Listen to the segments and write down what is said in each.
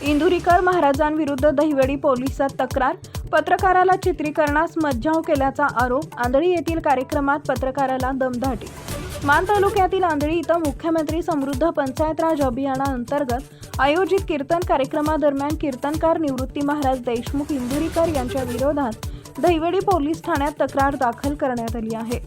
इंदुरीकर महाराजांविरुद्ध दहिवडी पोलिसात तक्रार. पत्रकाराला चित्रीकरणास मज्जाव केल्याचा आरोप. आंधळी येथील कार्यक्रमात पत्रकाराला दमदाटी. मान तालुक्यातील आंधळी इथं मुख्यमंत्री समृद्ध पंचायत राज अभियानाअंतर्गत आयोजित कीर्तन कार्यक्रमादरम्यान कीर्तनकार निवृत्ती महाराज देशमुख इंदुरीकर यांच्या विरोधात दहिवडी पोलीस ठाण्यात तक्रार दाखल करण्यात आली आहे.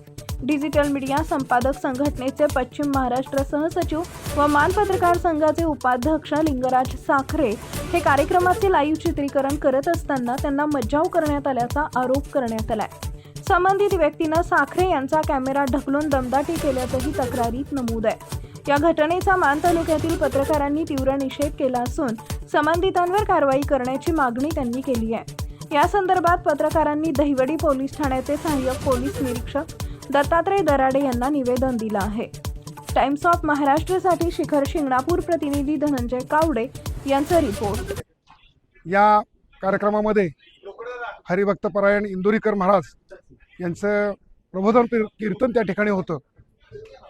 डिजिटल मीडिया संपादक संघटनेचे पश्चिम महाराष्ट्र सहसचिव व मान पत्रकार संघाचे उपाध्यक्ष लिंगराज साखरे हे कार्यक्रमाचे लाईव्ह चित्रीकरण करत असताना त्यांना मज्जाव करण्यात आल्याचा आरोप करण्यात आलाय. संबंधित व्यक्तीनं साखरे यांचा कॅमेरा ढकलून दमदाटी केल्याचंही तक्रारीत नमूद आहे. या घटनेचा मान तालुक्यातील पत्रकारांनी तीव्र निषेध केला असून संबंधितांवर कारवाई करण्याची मागणी त्यांनी केली आहे. या संदर्भात पत्रकारांनी दहिवडी पोलीस ठाण्याचे सहाय्यक पोलीस निरीक्षक दत्तात्रय दराडे यांना निवेदन दिलं आहे. टाइम्स ऑफ महाराष्ट्रसाठी शिखर शिंगणापूर प्रतिनिधी धनंजय कावडे यांचा रिपोर्ट. या कार्यक्रमामध्ये हरिभक्तपरायण इंदुरीकर महाराज यांचं प्रबोधन कीर्तन त्या ठिकाणी होतं.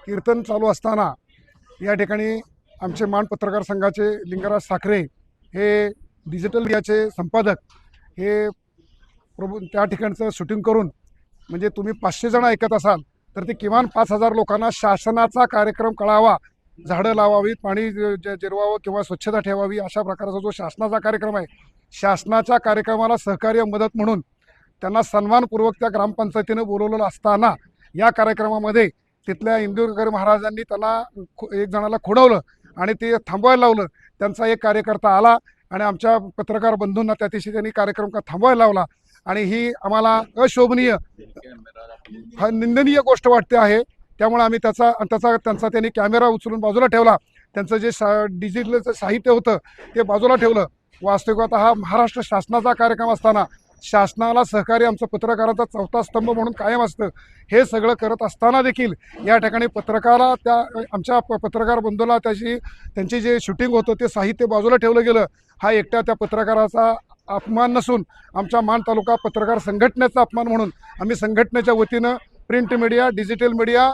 कीर्तन चालू असताना या ठिकाणी आमचे मान पत्रकार संघाचे लिंगराज साखरे हे डिजिटल मीडियाचे संपादक हे त्या ठिकाणचं शूटिंग करून, म्हणजे तुम्ही 500 जण ऐकत असाल तर ते किमान 5000 लोकांना शासनाचा कार्यक्रम कळावा, झाडं लावावीत, पाणी जिरवावं किंवा स्वच्छता ठेवावी, अशा प्रकारचा जो शासनाचा कार्यक्रम आहे, शासनाच्या कार्यक्रमाला सहकार्य मदत म्हणून त्यांना सन्मानपूर्वक त्या ग्रामपंचायतीनं बोलवलेलं असताना या कार्यक्रमामध्ये तिथल्या इंदुरीकर महाराजांनी त्यांना एक जणाला खोडवलं आणि ते थांबवायला लावलं. त्यांचा एक कार्यकर्ता आला आणि आमच्या पत्रकार बंधूंना त्या दिवशी त्यांनी कार्यक्रम थांबवायला लावला आणि ही आम्हाला अशोभनीय, निंदनीय गोष्ट वाटते आहे. त्यामुळे आम्ही त्यांचा त्यांनी कॅमेरा उचलून बाजूला ठेवला. त्यांचं जे डिजिटलचं साहित्य होतं ते बाजूला ठेवलं. वास्तविकता हा महाराष्ट्र शासनाचा कार्यक्रम असताना शासनाला सहकार्य आमचं पत्रकाराचा चौथा स्तंभ म्हणून कायम असतं. हे सगळं करत असताना देखील या ठिकाणी पत्रकारा त्या आमच्या पत्रकार बंधूला त्यांची जे शूटिंग होतं ते साहित्य बाजूला ठेवलं गेलं. हा एकट्या त्या पत्रकाराचा अपमान नसून आमच्या मान तालुका पत्रकार संघटनेचा अपमान म्हणून आम्ही संघटनेच्या वतीनं print media, digital media,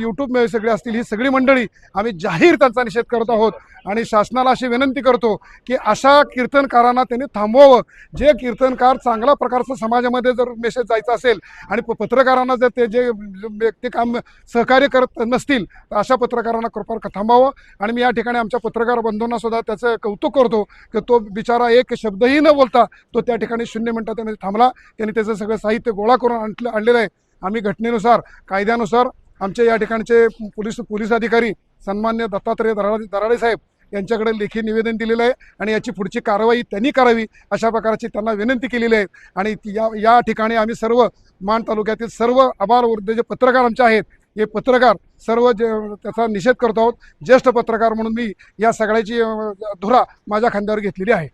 YouTube सगळे असतील, ही सगळी मंडळी आम्ही जाहीर त्यांचा निषेध करत आहोत आणि शासनाला अशी विनंती करतो की अशा कीर्तनकारांना त्यांनी थांबवावं. जे कीर्तनकार चांगल्या प्रकारचं समाजामध्ये जर मेसेज जायचा असेल आणि पत्रकारांना जर ते काम सहकार्य करत नसतील तर अशा पत्रकारांना कृपा थांबावं. आणि मी या ठिकाणी आमच्या पत्रकार बंधूंना सुद्धा त्याचं कौतुक करतो की तो बिचारा एक शब्दही न बोलता तो त्या ठिकाणी 0 मिनिटात थांबला. त्यांनी त्याचं सगळं साहित्य गोळा करून आणलेलं आहे. आम्ही घटनेनुसार, कायद्यानुसार आमचे या ठिकाणचे पोलीस अधिकारी सन्मान्य दत्तात्रय दराडे साहेब यांच्याकडे लेखी निवेदन दिलेलं आहे आणि याची पुढची कारवाई त्यांनी करावी अशा प्रकारची त्यांना विनंती केलेली आहे. आणि या ठिकाणी आम्ही सर्व मान तालुक्यातील सर्व आभारवृद्ध जे पत्रकार आमचे आहेत, हे पत्रकार सर्व त्याचा निषेध करत आहोत. ज्येष्ठ पत्रकार म्हणून मी या सगळ्याची धुरा माझ्या खांद्यावर घेतलेली आहे.